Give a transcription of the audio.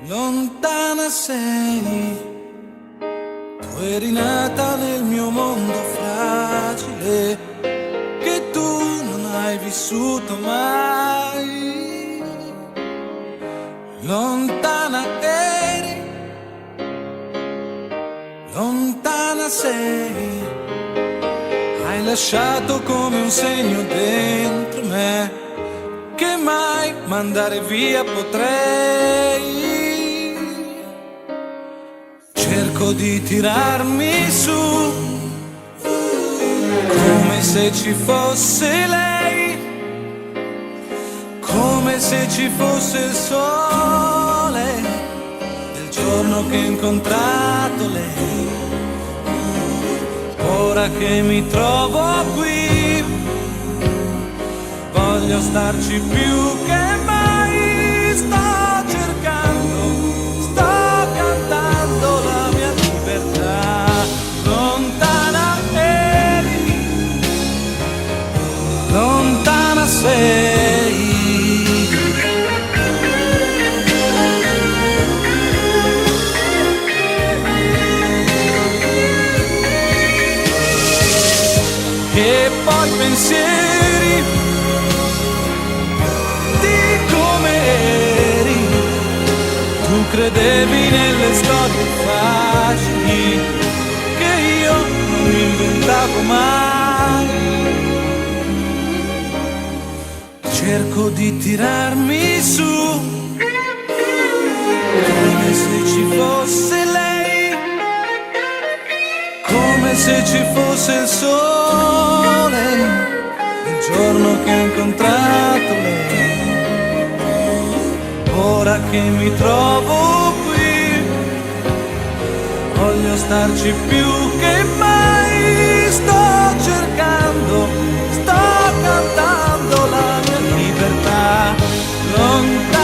Lontana sei, tu eri nata nel mio mondo fragile, che tu non hai vissuto mai. Lontana eri, lontana sei, hai lasciato come un segno dentro me, che mai mandare via potrei. Cerco di tirarmi su, come se ci fosse lei, come se ci fosse il sole del giorno che ho incontrato lei. Ora che mi trovo qui, voglio starci più che mai. Sto cercando, sto cantando la mia libertà. Lontana eri, lontana sei. E poi pensieri di come eri, tu credevi nelle storie facili che io non inventavo mai. Cerco di tirarmi su, come se ci fosse lei, come se ci fosse il sole il giorno che ho incontrato lei. Ora che mi trovo qui, voglio starci più che mai. Sto cercando, sto cantando la mia libertà. Lontana